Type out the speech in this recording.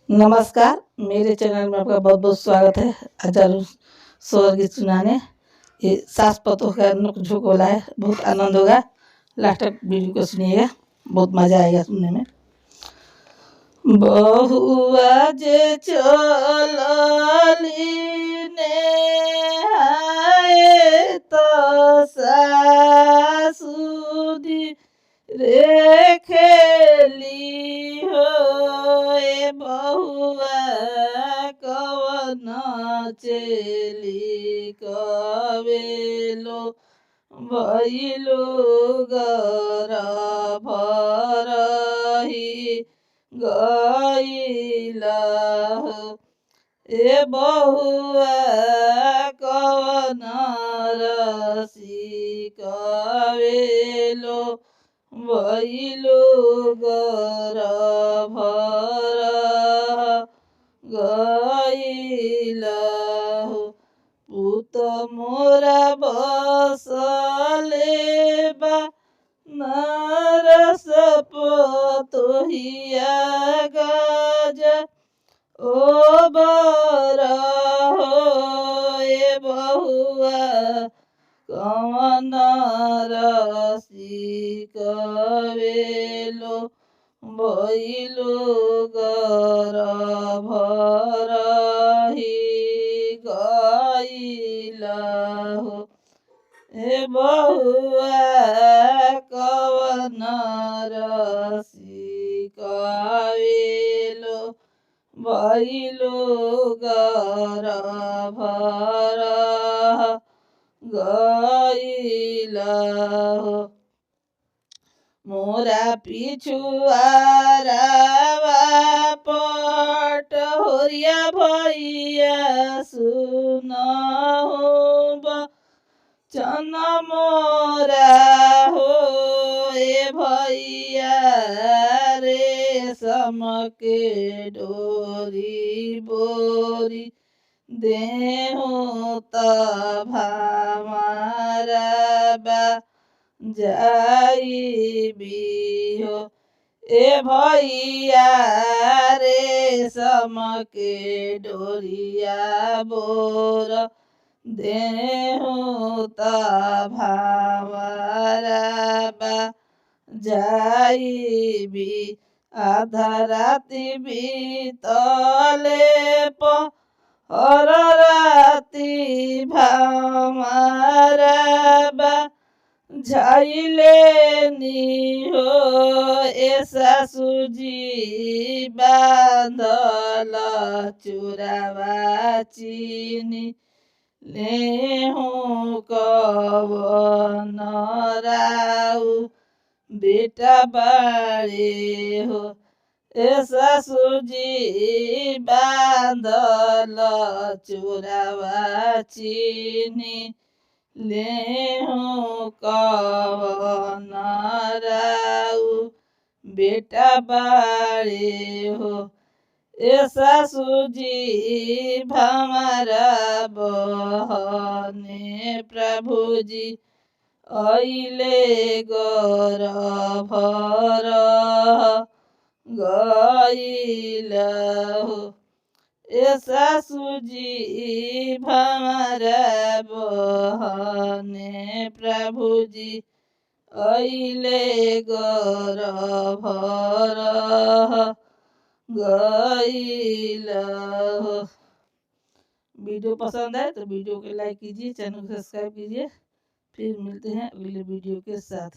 नमस्कार, मेरे चैनल में आपका बहुत बहुत स्वागत है। हजारों स्वर गीत सुनाने। ये सास पतोह का नोक झोंक वाला है, बहुत आनंद होगा। लास्ट तक वीडियो को सुनिएगा, बहुत मजा आएगा सुनने में। बहुआ जे चलली नेहाए तो सासुदी रे खेली हो ए बहुआ कवन चेली कवेलो भइलो गर भरही गइला हो ए बहुआ कवन रसी कवेलो भइलो गर भर गइला हो पुत मोरा बसले बा नरस पतोहिया गज ओ बर हो ए बहुआ कवन रसी कवेलो भइलो गर भरही गइला हो ए बहुआ कवन रसी कवेलो भइलो गर भरह गइला हो मोरा पिछुआरावा पट होरिया भैया सुनहु बचन मोरा हो ए भैया रेशम के डोरी बोरी देहु त भामारा बा जाइबी हो ए भैया रेशम के डोरिया बोर देहु त भामारा बा जाइबी आधा राति बीतले हर राति भामारा बा झाइले नी हो ए सासुजी बांधल चुरावा चीनी लेहु कवन राउ बेटा बाड़े हो ए सासुजी बांधल चुरावा चीनी लेहु कवन राउ बेटा बाड़े हो ए सासुजी भमारा बहने प्रभुजी अइले गर भर गइला हो ए सासुजी भमारा बहने प्रभुजी अइले गर भर गइला हो। वीडियो पसंद आए तो वीडियो को लाइक कीजिए, चैनल को सब्सक्राइब कीजिए। फिर मिलते हैं अगले वीडियो के साथ।